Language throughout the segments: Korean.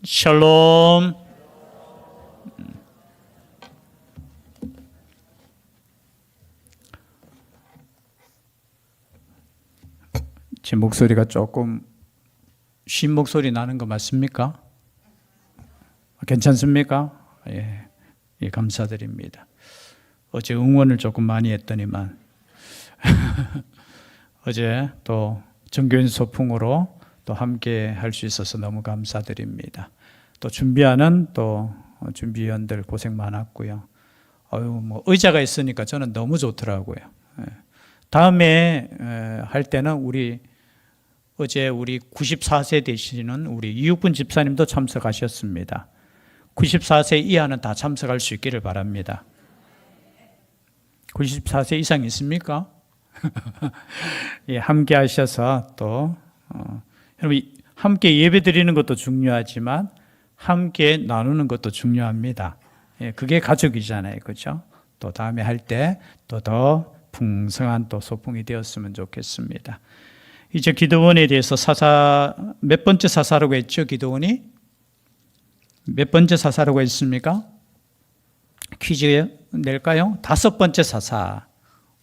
샬롬. 제 목소리가 조금 쉰 목소리 나는 거 맞습니까? 괜찮습니까? 예, 감사드립니다. 어제 응원을 조금 많이 했더니만 어제 또 정교인 소풍으로 또 함께 할 수 있어서 너무 감사드립니다. 또 준비하는 또 준비위원들 고생 많았고요. 뭐 의자가 있으니까 저는 너무 좋더라고요. 다음에 할 때는 어제 우리 94세 되시는 우리 이육분 집사님도 참석하셨습니다. 94세 이하는 다 참석할 수 있기를 바랍니다. 94세 이상 있습니까? 예, 함께 하셔서 또 여러분 함께 예배 드리는 것도 중요하지만 함께 나누는 것도 중요합니다. 예, 그게 가족이잖아요, 그렇죠? 또 다음에 할 때 또 더 풍성한 또 소풍이 되었으면 좋겠습니다. 이제 기도원에 대해서 몇 번째 사사라고 했죠? 기도원이 몇 번째 사사라고 했습니까? 퀴즈 낼까요? 5번째 사사.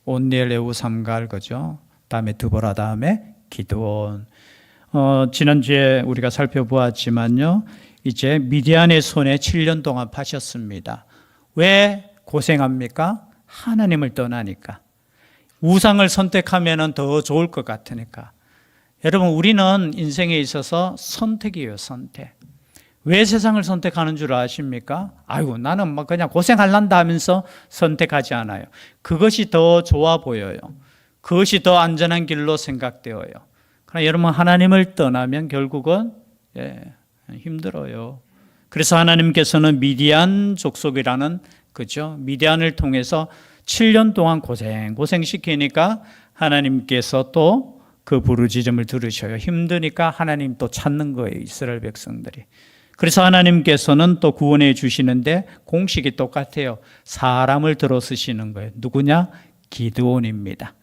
온니엘, 에우, 삼갈, 그죠? 다음에 드보라, 다음에 기도원. 지난주에 우리가 살펴보았지만요, 이제 미디안의 손에 7년 동안 파셨습니다. 왜 고생합니까? 하나님을 떠나니까. 우상을 선택하면 더 좋을 것 같으니까. 여러분, 우리는 인생에 있어서 선택이에요, 선택. 왜 세상을 선택하는 줄 아십니까? 아이고, 나는 막 그냥 고생할란다 하면서 선택하지 않아요. 그것이 더 좋아 보여요. 그것이 더 안전한 길로 생각되어요. 그러나 여러분, 하나님을 떠나면 결국은 힘들어요. 그래서 하나님께서는 미디안 족속이라는, 그죠? 미디안을 통해서 7년 동안 고생시키니까 하나님께서 또 그 부르짖음을 들으셔요. 힘드니까 하나님 또 찾는 거예요, 이스라엘 백성들이. 그래서 하나님께서는 또 구원해 주시는데 공식이 똑같아요. 사람을 들어 쓰시는 거예요. 누구냐? 기드온입니다.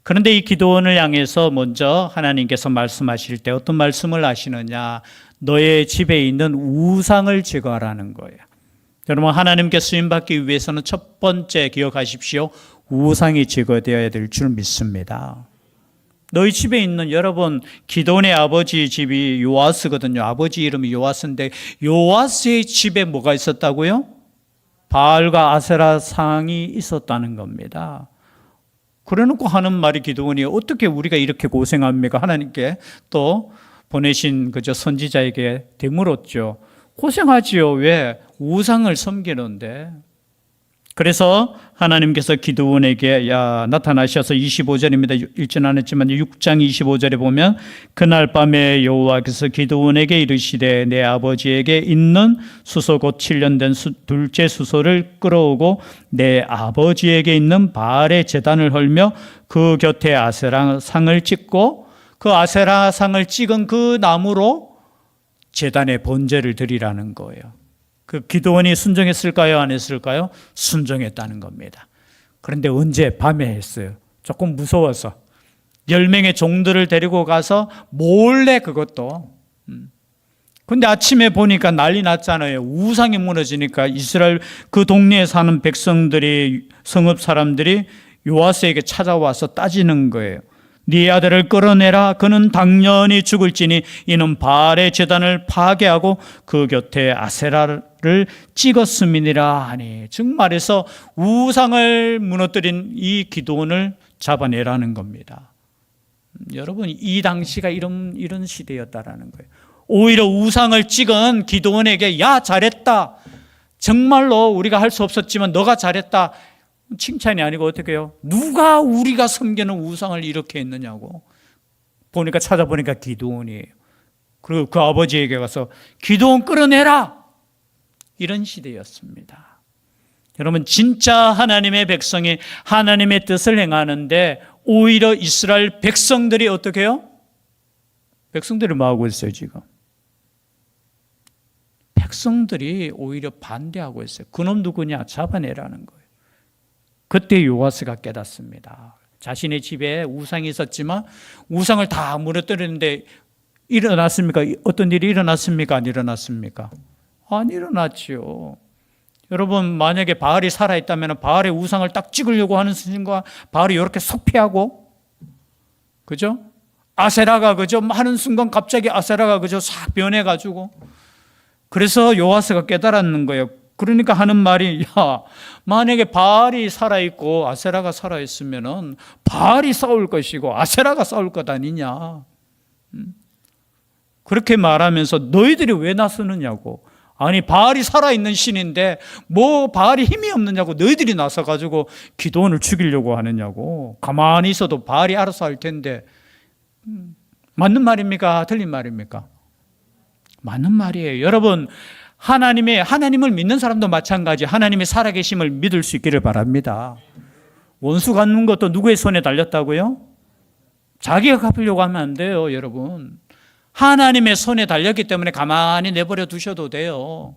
그런데 이 기드온을 향해서 먼저 하나님께서 말씀하실 때 어떤 말씀을 하시느냐? 너의 집에 있는 우상을 제거하라는 거예요. 여러분, 하나님께 쓰임받기 위해서는 첫 번째 기억하십시오. 우상이 제거되어야 될 줄 믿습니다. 너희 집에 있는, 여러분, 기드온의 아버지 집이 요아스거든요. 아버지 이름이 요아스인데 요아스의 집에 뭐가 있었다고요? 바알과 아세라 상이 있었다는 겁니다. 그래놓고 하는 말이 기드온이 어떻게 우리가 이렇게 고생합니까? 하나님께 또 보내신 그저 선지자에게 되물었죠. 고생하지요. 왜? 우상을 섬기는데. 그래서 하나님께서 기드온에게 나타나셔서 25절입니다. 읽진 않았지만 6장 25절에 보면 그날 밤에 여호와께서 기드온에게 이르시되 내 아버지에게 있는 수소 곧 7년 된 둘째 수소를 끌어오고 내 아버지에게 있는 바알의 제단을 헐며 그 곁에 아세라 상을 찍고 그 아세라 상을 찍은 그 나무로 제단에 번제를 드리라는 거예요. 그 기드온이 순종했을까요? 안 했을까요? 순종했다는 겁니다. 그런데 언제? 밤에 했어요. 조금 무서워서 10명의 종들을 데리고 가서 몰래 그것도. 근데 아침에 보니까 난리 났잖아요. 우상이 무너지니까 이스라엘 그 동네에 사는 백성들이, 성읍 사람들이 요아스에게 찾아와서 따지는 거예요. 네 아들을 끌어내라. 그는 당연히 죽을지니 이는 바알의 제단을 파괴하고 그 곁에 아세라를 찍었음이니라 하니. 즉 말해서 우상을 무너뜨린 이 기드온을 잡아내라는 겁니다. 여러분, 이 당시가 이런 시대였다라는 거예요. 오히려 우상을 찍은 기드온에게 야, 잘했다. 정말로 우리가 할 수 없었지만 너가 잘했다. 칭찬이 아니고 어떻게 해요? 누가 우리가 섬기는 우상을 이렇게 했느냐고. 찾아보니까 기드온이에요. 그리고 그 아버지에게 가서 기드온 끌어내라. 이런 시대였습니다. 여러분, 진짜 하나님의 백성이 하나님의 뜻을 행하는데 오히려 이스라엘 백성들이 어떻게 해요? 백성들이 뭐 하고 있어요, 지금? 백성들이 오히려 반대하고 있어요. 그놈 누구냐? 잡아내라는 거예요. 그때 요아스가 깨닫습니다. 자신의 집에 우상이 있었지만 우상을 다 무너뜨리는데 일어났습니까? 어떤 일이 일어났습니까? 안 일어났습니까? 안 일어났지요. 여러분, 만약에 바알이 살아있다면 바알의 우상을 딱 찍으려고 하는 순간 바알이 이렇게 속 피하고, 그죠? 아세라가, 그죠? 하는 순간 갑자기 아세라가, 그죠? 싹 변해가지고. 그래서 요아스가 깨달았는 거예요. 그러니까 하는 말이, 야, 만약에 바알이 살아있고 아세라가 살아있으면은 바알이 싸울 것이고 아세라가 싸울 것 아니냐. 그렇게 말하면서 너희들이 왜 나서느냐고. 아니, 바알이 살아있는 신인데 뭐 바알이 힘이 없느냐고 너희들이 나서가지고 기드온을 죽이려고 하느냐고. 가만히 있어도 바알이 알아서 할 텐데. 맞는 말입니까? 틀린 말입니까? 맞는 말이에요. 여러분, 하나님을 믿는 사람도 마찬가지 하나님의 살아계심을 믿을 수 있기를 바랍니다. 원수 갚는 것도 누구의 손에 달렸다고요? 자기가 갚으려고 하면 안 돼요, 여러분. 하나님의 손에 달렸기 때문에 가만히 내버려 두셔도 돼요.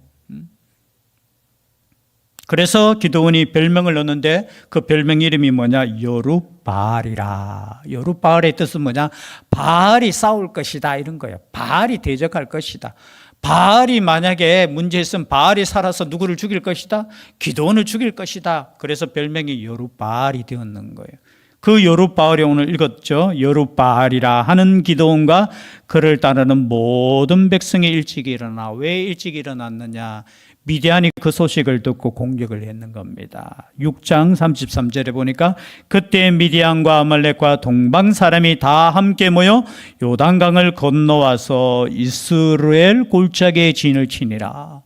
그래서 기드온이 별명을 넣는데 그 별명 이름이 뭐냐? 여룻바알이라. 여룻바알의 뜻은 뭐냐? 바알이 싸울 것이다 이런 거예요. 바알이 대적할 것이다. 바알이 만약에 문제 있으면 바알이 살아서 누구를 죽일 것이다? 기드온을 죽일 것이다. 그래서 별명이 여룻바알이 되었는 거예요. 그 여룻바알이 오늘 읽었죠. 여룻바알이라 하는 기드온과 그를 따르는 모든 백성이 일찍 일어나. 왜 일찍 일어났느냐? 미디안이 그 소식을 듣고 공격을 했는 겁니다. 6장 33절에 보니까 그때 미디안과 아말렉과 동방 사람이 다 함께 모여 요단강을 건너와서 이스라엘 골짜기에 진을 치니라.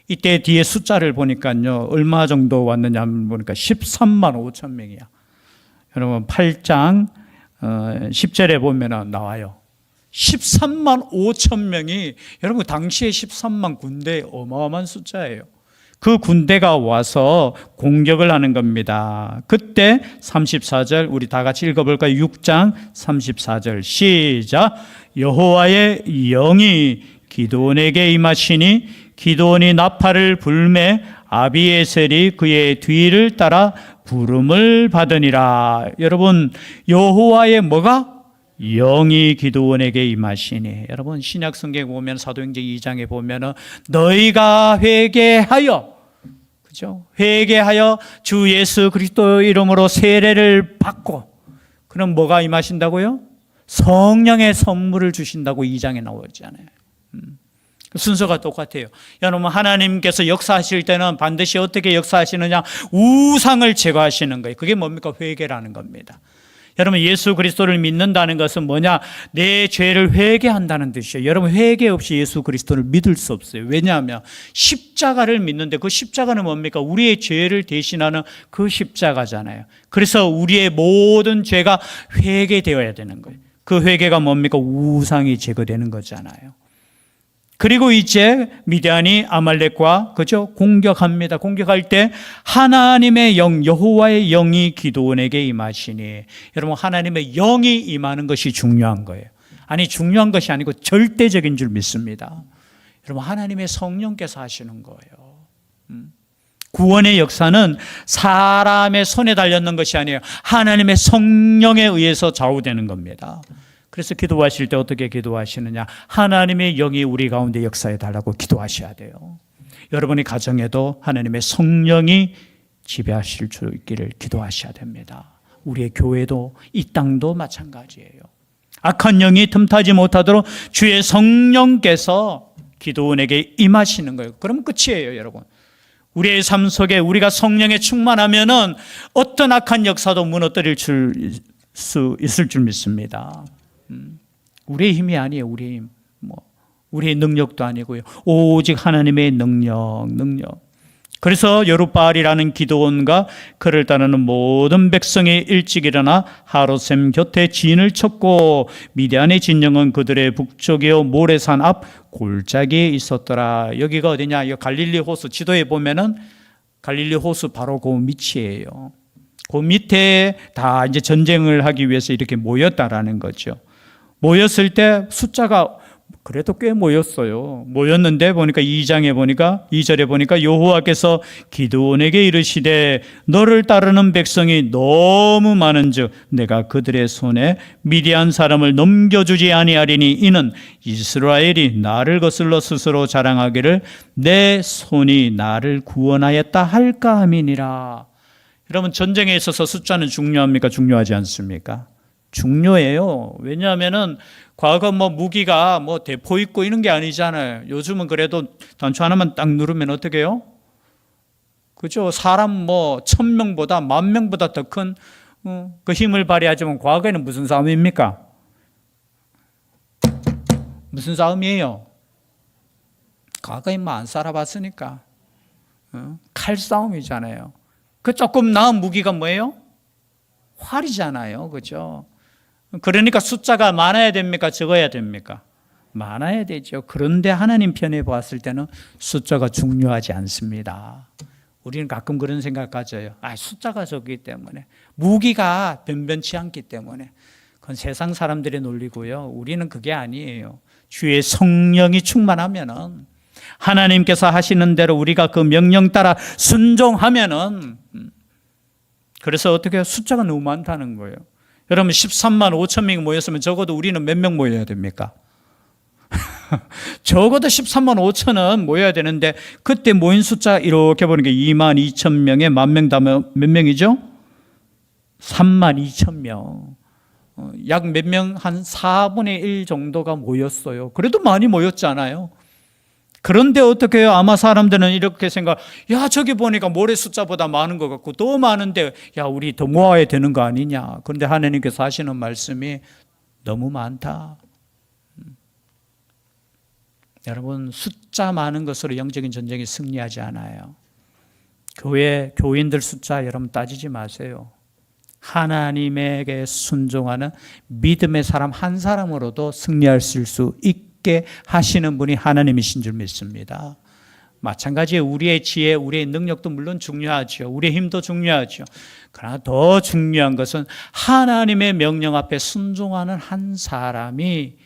이때 뒤에 숫자를 보니까요, 얼마 정도 왔느냐 보니까 13만 5천 명이야. 여러분 8장 10절에 보면 나와요. 13만 5천 명이, 여러분 당시에 13만 군대 어마어마한 숫자예요. 그 군대가 와서 공격을 하는 겁니다. 그때 34절 우리 다 같이 읽어볼까요? 6장 34절 시작. 여호와의 영이 기드온에게 임하시니 기드온이 나팔을 불매 아비에셀이 그의 뒤를 따라 부름을 받으니라. 여러분, 여호와의 뭐가? 영이 기드온에게 임하시니. 여러분, 신약 성경에 보면 사도행전 2장에 보면 너희가 회개하여, 그죠? 회개하여 주 예수 그리스도 이름으로 세례를 받고, 그럼 뭐가 임하신다고요? 성령의 선물을 주신다고 2장에 나오잖아요. 순서가 똑같아요. 여러분, 하나님께서 역사하실 때는 반드시 어떻게 역사하시느냐? 우상을 제거하시는 거예요. 그게 뭡니까? 회개라는 겁니다. 여러분, 예수 그리스도를 믿는다는 것은 뭐냐? 내 죄를 회개한다는 뜻이에요. 여러분, 회개 없이 예수 그리스도를 믿을 수 없어요. 왜냐하면 십자가를 믿는데 그 십자가는 뭡니까? 우리의 죄를 대신하는 그 십자가잖아요. 그래서 우리의 모든 죄가 회개되어야 되는 거예요. 그 회개가 뭡니까? 우상이 제거되는 거잖아요. 그리고 이제 미디안이 아말렉과, 그죠? 공격합니다. 공격할 때 하나님의 영, 여호와의 영이 기드온에게 임하시니. 여러분, 하나님의 영이 임하는 것이 중요한 거예요. 아니, 중요한 것이 아니고 절대적인 줄 믿습니다. 여러분, 하나님의 성령께서 하시는 거예요. 구원의 역사는 사람의 손에 달렸는 것이 아니에요. 하나님의 성령에 의해서 좌우되는 겁니다. 그래서 기도하실 때 어떻게 기도하시느냐? 하나님의 영이 우리 가운데 역사해 달라고 기도하셔야 돼요. 여러분의 가정에도 하나님의 성령이 지배하실 수 있기를 기도하셔야 됩니다. 우리의 교회도 이 땅도 마찬가지예요. 악한 영이 틈타지 못하도록 주의 성령께서 기드온에게 임하시는 거예요. 그럼 끝이에요, 여러분. 우리의 삶 속에 우리가 성령에 충만하면은 어떤 악한 역사도 무너뜨릴 수 있을 줄 믿습니다. 우리의 힘이 아니에요. 우리의 힘, 우리의 능력도 아니고요. 오직 하나님의 능력. 그래서 여룻바알이라는 기드온과 그를 따르는 모든 백성이 일찍 일어나 하롯셈 곁에 진을 쳤고 미디안의 진영은 그들의 북쪽이요 모레산 앞 골짜기에 있었더라. 여기가 어디냐? 이 갈릴리 호수 지도에 보면은 갈릴리 호수 바로 그 밑이에요. 그 밑에 다 이제 전쟁을 하기 위해서 이렇게 모였다라는 거죠. 모였을 때 숫자가 그래도 꽤 모였어요. 모였는데 보니까 2절에 보니까 여호와께서 기드온에게 이르시되 너를 따르는 백성이 너무 많은즉 내가 그들의 손에 미디안 사람을 넘겨주지 아니하리니 이는 이스라엘이 나를 거슬러 스스로 자랑하기를 내 손이 나를 구원하였다 할까 함이니라. 여러분, 전쟁에 있어서 숫자는 중요합니까? 중요하지 않습니까? 중요해요. 왜냐하면은 과거 무기가 대포 있고 이런 게 아니잖아요. 요즘은 그래도 단추 하나만 딱 누르면 어떻게 해요? 그죠? 사람 1000명보다 10,000명보다 더 큰 그 힘을 발휘하지만 과거에는 무슨 싸움입니까? 무슨 싸움이에요? 과거에 안 살아봤으니까 칼싸움이잖아요. 그 조금 나은 무기가 뭐예요? 활이잖아요. 그죠? 그러니까 숫자가 많아야 됩니까? 적어야 됩니까? 많아야 되죠. 그런데 하나님 편에 보았을 때는 숫자가 중요하지 않습니다. 우리는 가끔 그런 생각 가져요. 숫자가 적기 때문에, 무기가 변변치 않기 때문에. 그건 세상 사람들의 논리고요. 우리는 그게 아니에요. 주의 성령이 충만하면은, 하나님께서 하시는 대로 우리가 그 명령 따라 순종하면은, 그래서 어떻게 해요? 숫자가 너무 많다는 거예요. 여러분 13만 5천 명이 모였으면 적어도 우리는 몇 명 모여야 됩니까? 적어도 13만 5천은 모여야 되는데 그때 모인 숫자 이렇게 보니까 2만 2천 명에 10,000명 다면 몇 명이죠? 3만 2천 명. 약 몇 명? 한 4분의 1 정도가 모였어요. 그래도 많이 모였잖아요. 그런데 어떻게 해요? 아마 사람들은 이렇게 생각, 저기 보니까 모래 숫자보다 많은 것 같고 더 많은데 우리 더 모아야 되는 거 아니냐. 그런데 하나님께서 하시는 말씀이 너무 많다. 여러분, 숫자 많은 것으로 영적인 전쟁이 승리하지 않아요. 교인들 숫자 여러분 따지지 마세요. 하나님에게 순종하는 믿음의 사람 한 사람으로도 승리할 수 있게 하시는 분이 하나님이신 줄 믿습니다. 마찬가지로 우리의 지혜, 우리의 능력도 물론 중요하죠. 우리의 힘도 중요하죠. 그러나 더 중요한 것은 하나님의 명령 앞에 순종하는 한 사람이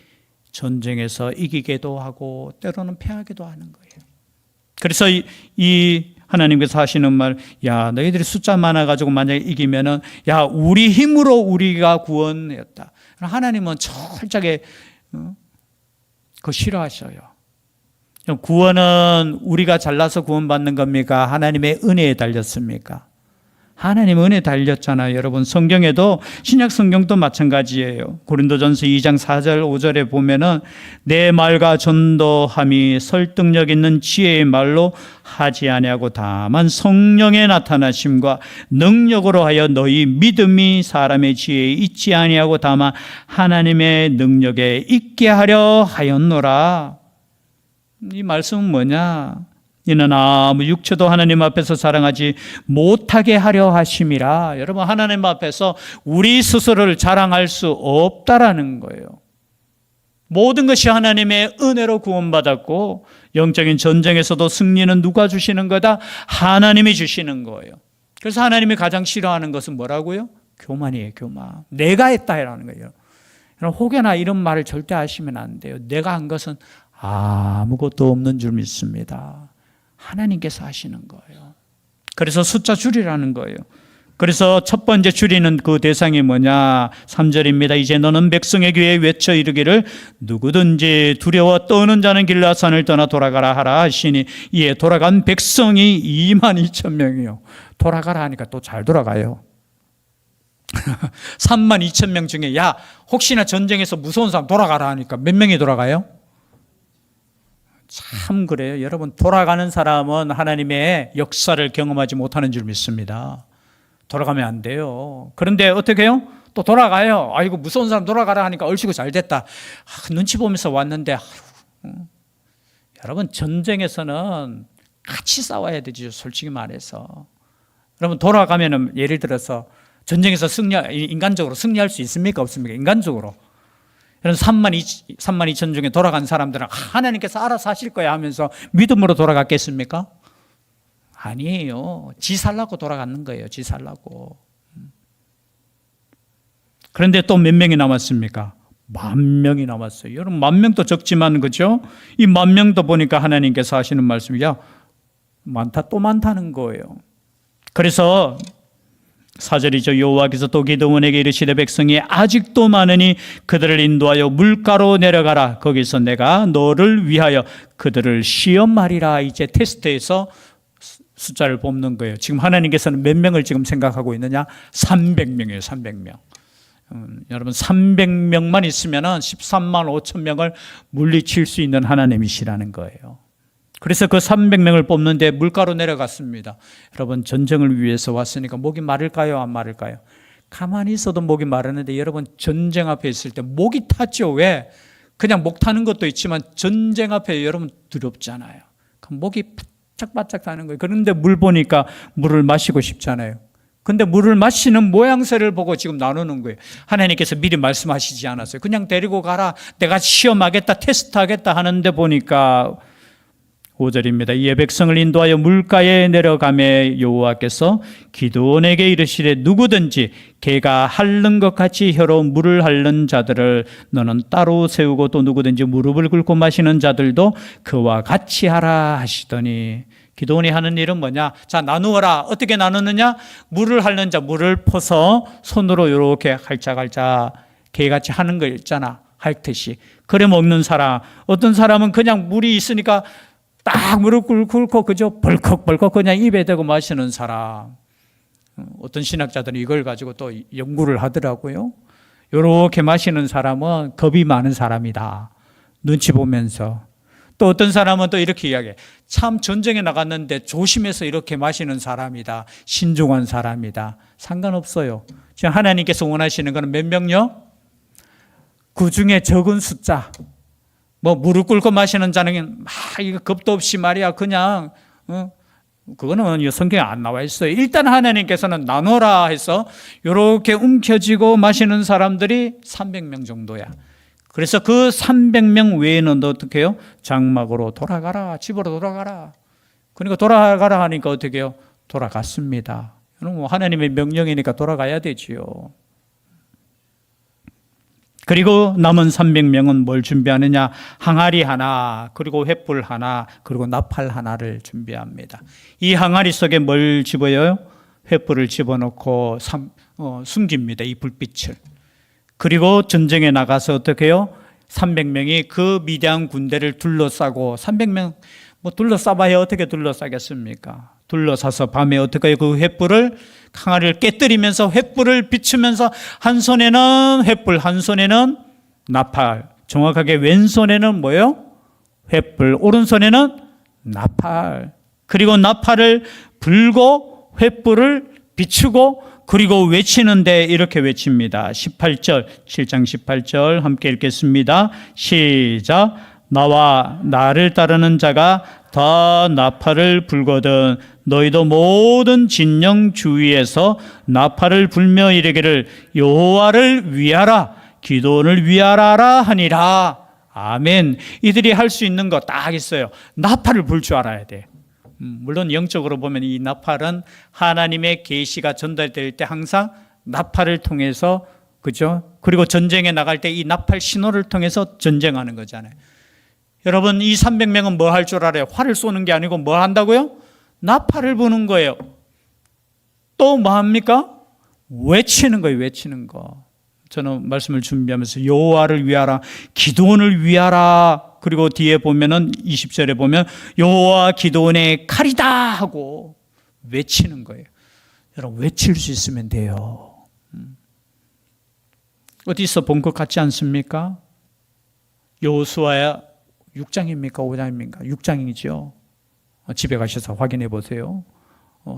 전쟁에서 이기기도 하고 때로는 패하기도 하는 거예요. 그래서 이 하나님께서 하시는 말, 너희들이 숫자 많아가지고 만약에 이기면은, 우리 힘으로 우리가 구원했다. 하나님은 철저하게 그거 싫어하셔요. 구원은 우리가 잘나서 구원받는 겁니까? 하나님의 은혜에 달렸습니까? 하나님 은혜 달렸잖아요. 여러분, 성경에도, 신약 성경도 마찬가지예요. 고린도전서 2장 4절 5절에 보면은 내 말과 전도함이 설득력 있는 지혜의 말로 하지 아니하고 다만 성령의 나타나심과 능력으로 하여 너희 믿음이 사람의 지혜에 있지 아니하고 다만 하나님의 능력에 있게 하려 하였노라. 이 말씀은 뭐냐? 이는 아무 육체도 하나님 앞에서 자랑하지 못하게 하려 하심이라. 여러분, 하나님 앞에서 우리 스스로를 자랑할 수 없다라는 거예요. 모든 것이 하나님의 은혜로 구원받았고 영적인 전쟁에서도 승리는 누가 주시는 거다? 하나님이 주시는 거예요. 그래서 하나님이 가장 싫어하는 것은 뭐라고요? 교만이에요. 교만. 내가 했다라는 거예요. 혹여나 이런 말을 절대 하시면 안 돼요. 내가 한 것은 아무것도 없는 줄 믿습니다. 하나님께서 하시는 거예요. 그래서 숫자 줄이라는 거예요. 그래서 첫 번째 줄이는 그 대상이 뭐냐? 3절입니다. 이제 너는 백성의 귀에 외쳐 이르기를 누구든지 두려워 떠는 자는 길라산을 떠나 돌아가라 하라 하시니 이에 돌아간 백성이 22,000명이요. 돌아가라 하니까 또 잘 돌아가요. 32,000명 중에 혹시나 전쟁에서 무서운 사람 돌아가라 하니까 몇 명이 돌아가요? 참 그래요. 여러분, 돌아가는 사람은 하나님의 역사를 경험하지 못하는 줄 믿습니다. 돌아가면 안 돼요. 그런데 어떻게 해요? 또 돌아가요. 아이고, 무서운 사람 돌아가라 하니까 얼씨구 잘 됐다. 눈치 보면서 왔는데 여러분, 전쟁에서는 같이 싸워야 되죠. 솔직히 말해서. 여러분, 돌아가면은 예를 들어서 전쟁에서 인간적으로 승리할 수 있습니까? 없습니까? 인간적으로. 이런 32,000 중에 돌아간 사람들은 하나님께서 알아서 하실 거야 하면서 믿음으로 돌아갔겠습니까? 아니에요. 지 살라고 돌아가는 거예요. 지 살라고. 그런데 또 몇 명이 남았습니까? 10,000명이 남았어요. 여러분 10,000명도 적지만 그죠? 이 10,000명도 보니까 하나님께서 하시는 말씀이 야 많다 또 많다는 거예요. 그래서 4절이죠. 여호와께서 또 기드온에게 이르시되 백성이 아직도 많으니 그들을 인도하여 물가로 내려가라. 거기서 내가 너를 위하여 그들을 시험하리라. 이제 테스트에서 숫자를 뽑는 거예요. 지금 하나님께서는 몇 명을 지금 생각하고 있느냐? 300명이에요. 300명. 여러분 300명만 있으면 13만 5천 명을 물리칠 수 있는 하나님이시라는 거예요. 그래서 그 300명을 뽑는데 물가로 내려갔습니다. 여러분 전쟁을 위해서 왔으니까 목이 마를까요? 안 마를까요? 가만히 있어도 목이 마르는데 여러분 전쟁 앞에 있을 때 목이 타죠. 왜? 그냥 목 타는 것도 있지만 전쟁 앞에 여러분 두렵잖아요. 목이 바짝바짝 타는 거예요. 그런데 물 보니까 물을 마시고 싶잖아요. 근데 물을 마시는 모양새를 보고 지금 나누는 거예요. 하나님께서 미리 말씀하시지 않았어요. 그냥 데리고 가라. 내가 시험하겠다, 테스트하겠다 하는데 보니까 5절입니다. 이에 백성을 인도하여 물가에 내려가매 여호와께서 기드온에게 이르시되 누구든지 개가 핥는 것 같이 혀로 물을 핥는 자들을 너는 따로 세우고 또 누구든지 무릎을 꿇고 마시는 자들도 그와 같이 하라 하시더니 기드온이 하는 일은 뭐냐? 자, 나누어라. 어떻게 나누느냐? 물을 핥는 자, 물을 퍼서 손으로 이렇게 할짝할짝 개같이 하는 거 있잖아. 핥듯이. 그래 먹는 사람. 어떤 사람은 그냥 물이 있으니까 딱 무릎 꿇고 그저 벌컥벌컥 그냥 입에 대고 마시는 사람. 어떤 신학자들은 이걸 가지고 또 연구를 하더라고요. 이렇게 마시는 사람은 겁이 많은 사람이다. 눈치 보면서. 또 어떤 사람은 또 이렇게 이야기해. 참 전쟁에 나갔는데 조심해서 이렇게 마시는 사람이다. 신중한 사람이다. 상관없어요. 지금 하나님께서 원하시는 것은 몇 명요? 그 중에 적은 숫자. 뭐 무릎 꿇고 마시는 자는 이거 겁도 없이 말이야 그냥 그거는 성경에 안 나와 있어요. 일단 하나님께서는 나눠라 해서 이렇게 움켜쥐고 마시는 사람들이 300명 정도야. 그래서 그 300명 외에는 어떻게 해요? 장막으로 돌아가라. 집으로 돌아가라. 그러니까 돌아가라 하니까 어떻게 해요? 돌아갔습니다. 하나님의 명령이니까 돌아가야 되지요. 그리고 남은 300명은 뭘 준비하느냐? 항아리 하나, 그리고 횃불 하나, 그리고 나팔 하나를 준비합니다. 이 항아리 속에 뭘 집어요? 횃불을 집어넣고 숨깁니다. 이 불빛을. 그리고 전쟁에 나가서 어떻게 해요? 300명이 그 미디안 군대를 둘러싸고 300명 뭐 둘러싸봐야 어떻게 둘러싸겠습니까? 둘러싸서 밤에 어떻게 그 횃불을 항아리를 깨뜨리면서 횃불을 비추면서 한 손에는 횃불, 한 손에는 나팔. 정확하게 왼손에는 뭐예요? 횃불, 오른손에는 나팔. 그리고 나팔을 불고 횃불을 비추고 그리고 외치는데 이렇게 외칩니다. 18절, 7장 18절 함께 읽겠습니다. 시작. 나와 나를 따르는 자가 다 나팔을 불거든 너희도 모든 진영 주위에서 나팔을 불며 이르기를 여호와를 위하라 기드온을 위하라 하니라. 아멘. 이들이 할 수 있는 거 딱 있어요. 나팔을 불 줄 알아야 돼. 물론 영적으로 보면 이 나팔은 하나님의 계시가 전달될 때 항상 나팔을 통해서 그죠? 그리고 전쟁에 나갈 때 이 나팔 신호를 통해서 전쟁하는 거잖아요. 여러분 이 300명은 뭐 할 줄 알아요? 활을 쏘는 게 아니고 뭐 한다고요? 나팔을 부는 거예요. 또 뭐 합니까? 외치는 거예요. 외치는 거. 저는 말씀을 준비하면서 여호와를 위하라, 기드온을 위하라. 그리고 뒤에 보면은 20절에 보면 여호와 기드온의 칼이다 하고 외치는 거예요. 여러분 외칠 수 있으면 돼요. 어디서 본 것 같지 않습니까? 여호수아 6장입니까? 5장입니까? 6장이죠. 집에 가셔서 확인해 보세요.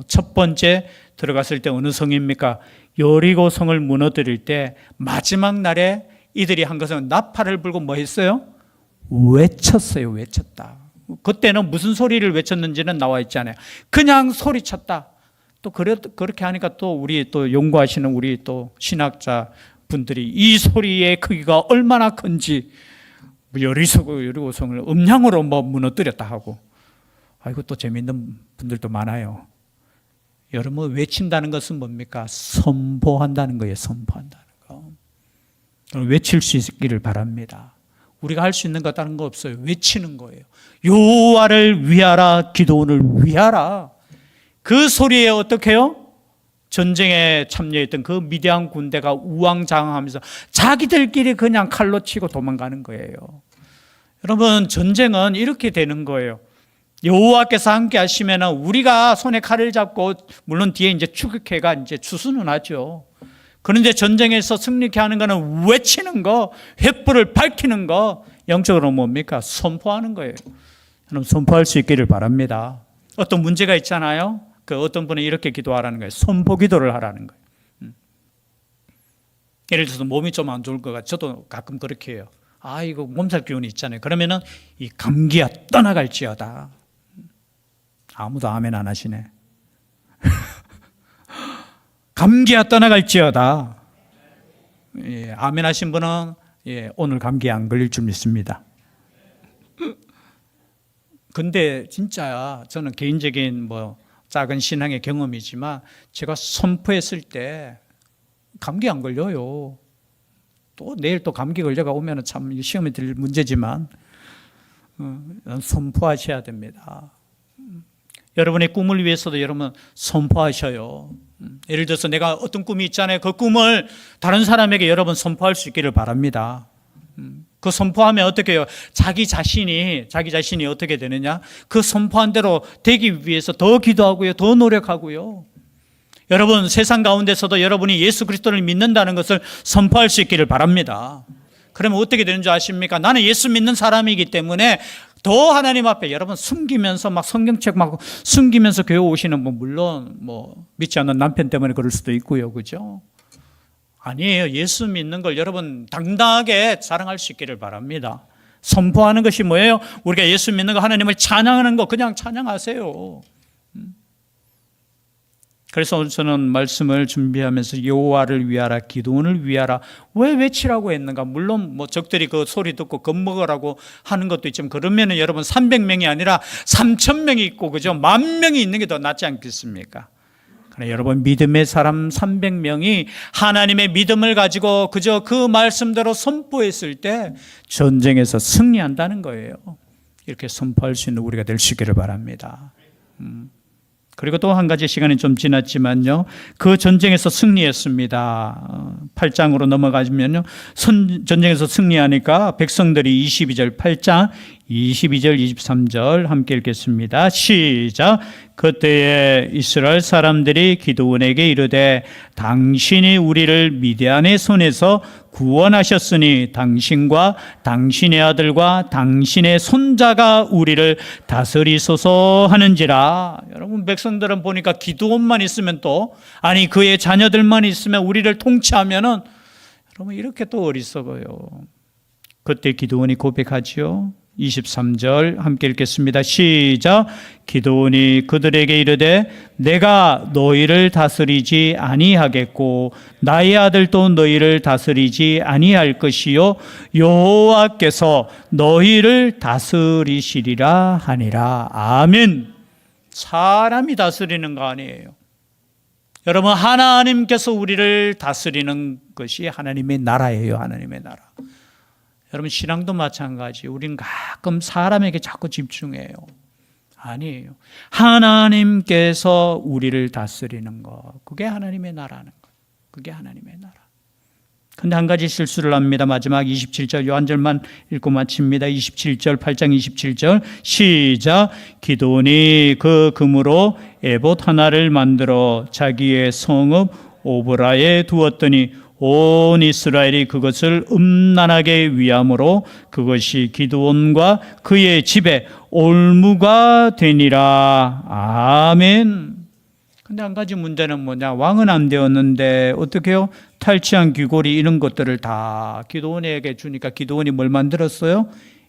첫 번째 들어갔을 때 어느 성입니까? 여리고 성을 무너뜨릴 때 마지막 날에 이들이 한 것은 나팔을 불고 뭐 했어요? 외쳤어요. 외쳤다. 그때는 무슨 소리를 외쳤는지는 나와 있지 않아요. 그냥 소리쳤다. 또 그렇게 하니까 또 우리 또 연구하시는 우리 또 신학자 분들이 이 소리의 크기가 얼마나 큰지 여리고 성을 음량으로 뭐 무너뜨렸다 하고 아이고 또 재미있는 분들도 많아요. 여러분 외친다는 것은 뭡니까? 선포한다는 거예요. 선포한다는 거. 외칠 수 있기를 바랍니다. 우리가 할 수 있는 거 다른 거 없어요. 외치는 거예요. 여호와를 위하라, 기도원을 위하라. 그 소리에 어떻게 해요? 전쟁에 참여했던 그 미디안 군대가 우왕좌왕하면서 자기들끼리 그냥 칼로 치고 도망가는 거예요. 여러분, 전쟁은 이렇게 되는 거예요. 여호와께서 함께 하시면 우리가 손에 칼을 잡고, 물론 뒤에 이제 추격해가 이제 추수는 하죠. 그런데 전쟁에서 승리케 하는 거는 외치는 거, 횃불을 밝히는 거, 영적으로 뭡니까? 선포하는 거예요. 여러분, 선포할 수 있기를 바랍니다. 어떤 문제가 있잖아요. 그 어떤 분은 이렇게 기도하라는 거예요. 선포 기도를 하라는 거예요. 예를 들어서 몸이 좀 안 좋을 것 같아요. 저도 가끔 그렇게 해요. 이거 몸살 기운이 있잖아요. 그러면은 이 감기가 떠나갈지어다. 아무도 아멘 안 하시네. 감기가 떠나갈지어다. 예, 아멘 하신 분은 오늘 감기에 안 걸릴 줄 믿습니다. 근데 진짜 저는 개인적인 작은 신앙의 경험이지만 제가 선포했을 때 감기 안 걸려요. 또 내일 또 감기 걸려가 오면 참 시험에 들 문제지만 선포하셔야 됩니다. 여러분의 꿈을 위해서도 여러분 선포하셔요. 예를 들어서 내가 어떤 꿈이 있잖아요. 그 꿈을 다른 사람에게 여러분 선포할 수 있기를 바랍니다. 그 선포하면 어떻게 해요? 자기 자신이 어떻게 되느냐? 그 선포한 대로 되기 위해서 더 기도하고요, 더 노력하고요. 여러분, 세상 가운데서도 여러분이 예수 그리스도를 믿는다는 것을 선포할 수 있기를 바랍니다. 그러면 어떻게 되는 줄 아십니까? 나는 예수 믿는 사람이기 때문에 더 하나님 앞에 여러분 숨기면서 막 성경책 막 숨기면서 교회 오시는 분, 물론 믿지 않는 남편 때문에 그럴 수도 있고요, 그죠? 아니에요. 예수 믿는 걸 여러분 당당하게 자랑할 수 있기를 바랍니다. 선포하는 것이 뭐예요? 우리가 예수 믿는 거, 하나님을 찬양하는 거, 그냥 찬양하세요. 그래서 오늘 저는 말씀을 준비하면서 여호와를 위하라, 기도원을 위하라, 왜 외치라고 했는가? 물론 적들이 그 소리 듣고 겁먹으라고 하는 것도 있지만, 그러면은 여러분 300명이 아니라 3,000명이 있고, 그죠? 10,000명이 있는 게 더 낫지 않겠습니까? 그래, 여러분, 믿음의 사람 300명이 하나님의 믿음을 가지고 그저 그 말씀대로 선포했을 때 전쟁에서 승리한다는 거예요. 이렇게 선포할 수 있는 우리가 될 수 있기를 바랍니다. 그리고 또 한 가지, 시간이 좀 지났지만요, 그 전쟁에서 승리했습니다. 8장으로 넘어가면요, 전쟁에서 승리하니까 백성들이 22절, 8장 22절, 23절 함께 읽겠습니다. 시작. 그때에 이스라엘 사람들이 기드온에게 이르되 당신이 우리를 미디안의 손에서 구원하셨으니 당신과 당신의 아들과 당신의 손자가 우리를 다스리소서 하는지라. 여러분, 백성들은 보니까 기드온만 있으면 그의 자녀들만 있으면 우리를 통치하면은, 여러분, 이렇게 또 어리석어요. 그때 기드온이 고백하지요. 23절 함께 읽겠습니다. 시작. 기드온이 그들에게 이르되 내가 너희를 다스리지 아니하겠고 나의 아들도 너희를 다스리지 아니할 것이요 여호와께서 너희를 다스리시리라 하니라. 아멘. 사람이 다스리는 거 아니에요. 여러분, 하나님께서 우리를 다스리는 것이 하나님의 나라예요. 하나님의 나라. 여러분, 신앙도 마찬가지. 우리는 가끔 사람에게 자꾸 집중해요. 아니에요. 하나님께서 우리를 다스리는 것, 그게 하나님의 나라는 것. 그게 하나님의 나라. 근데 한 가지 실수를 합니다. 마지막 27절 요 한 절만 읽고 마칩니다. 27절, 8장 27절 시작. 기드온이 그 금으로 에봇 하나를 만들어 자기의 성읍 오브라에 두었더니 온 이스라엘이 그것을 음란하게 위함으로 그것이 기드온과 그의 집에 올무가 되니라. 아멘. 근데 한 가지 문제는 뭐냐? 왕은 안 되었는데 어떻게 해요? 탈취한 귀고리 이런 것들을 다 기드온에게 주니까 기드온이 뭘 만들었어요?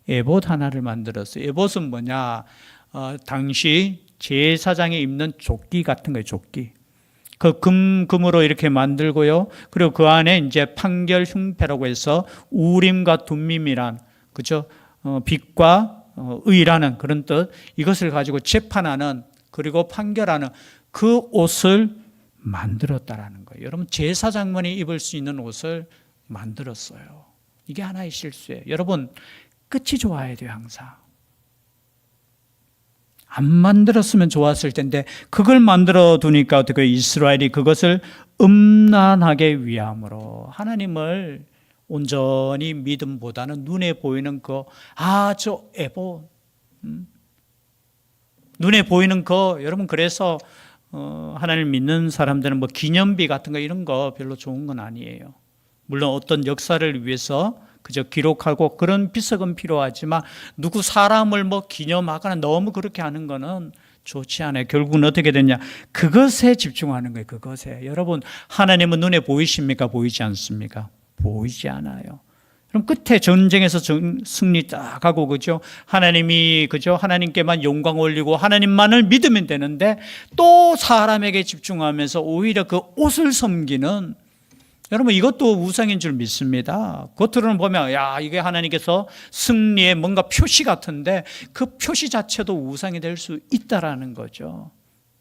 에봇 하나를 만들었어요. 에봇은 뭐냐? 당시 제사장이 입는 조끼 같은 거예요. 조끼. 그 금으로 이렇게 만들고요. 그리고 그 안에 이제 판결 흉패라고 해서 우림과 둠밈이란, 그죠? 빛과 의라는 그런 뜻, 이것을 가지고 재판하는, 그리고 판결하는 그 옷을 만들었다라는 거예요. 여러분, 제사장만이 입을 수 있는 옷을 만들었어요. 이게 하나의 실수예요. 여러분, 끝이 좋아야 돼요, 항상. 안 만들었으면 좋았을 텐데 그걸 만들어 두니까 어떻게 이스라엘이 그것을 음란하게 위함으로 하나님을 온전히 믿음보다는 눈에 보이는 저 에보 눈에 보이는 여러분, 그래서 하나님을 믿는 사람들은 뭐 기념비 같은 거 이런 거 별로 좋은 건 아니에요. 물론 어떤 역사를 위해서 그저 기록하고 그런 비석은 필요하지만 누구 사람을 뭐 기념하거나 너무 그렇게 하는 거는 좋지 않아요. 결국은 어떻게 되냐? 그것에 집중하는 거예요. 그것에. 여러분, 하나님은 눈에 보이십니까? 보이지 않습니까? 보이지 않아요. 그럼 끝에 전쟁에서 승리 딱 하고, 그죠? 하나님이, 그죠? 하나님께만 영광 올리고 하나님만을 믿으면 되는데 또 사람에게 집중하면서 오히려 그 옷을 섬기는, 여러분, 이것도 우상인 줄 믿습니다. 겉으로는 보면 이게 하나님께서 승리의 뭔가 표시 같은데 그 표시 자체도 우상이 될 수 있다라는 거죠.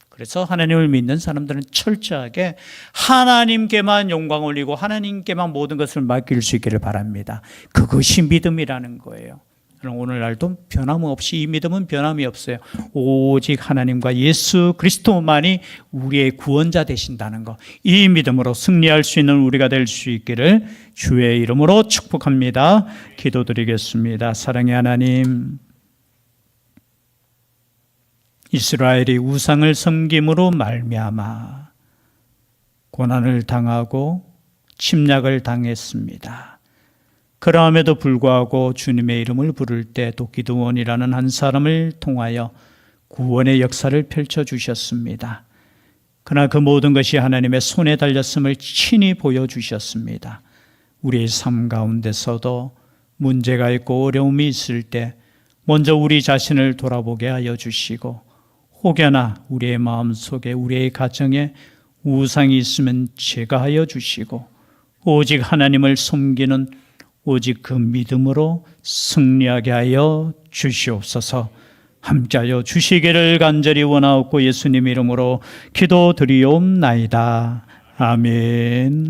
그래서 하나님을 믿는 사람들은 철저하게 하나님께만 영광 올리고 하나님께만 모든 것을 맡길 수 있기를 바랍니다. 그것이 믿음이라는 거예요. 오늘날도 변함없이 이 믿음은 변함이 없어요. 오직 하나님과 예수 그리스도만이 우리의 구원자 되신다는 것, 이 믿음으로 승리할 수 있는 우리가 될 수 있기를 주의 이름으로 축복합니다. 기도드리겠습니다. 사랑의 하나님, 이스라엘이 우상을 섬김으로 말미암아 고난을 당하고 침략을 당했습니다. 그럼에도 불구하고 주님의 이름을 부를 때 또 기드온이라는 한 사람을 통하여 구원의 역사를 펼쳐주셨습니다. 그러나 그 모든 것이 하나님의 손에 달렸음을 친히 보여주셨습니다. 우리의 삶 가운데서도 문제가 있고 어려움이 있을 때 먼저 우리 자신을 돌아보게 하여 주시고, 혹여나 우리의 마음속에 우리의 가정에 우상이 있으면 제거하여 주시고, 오직 하나님을 섬기는 오직 그 믿음으로 승리하게 하여 주시옵소서. 함께하여 주시기를 간절히 원하옵고 예수님 이름으로 기도드리옵나이다. 아멘.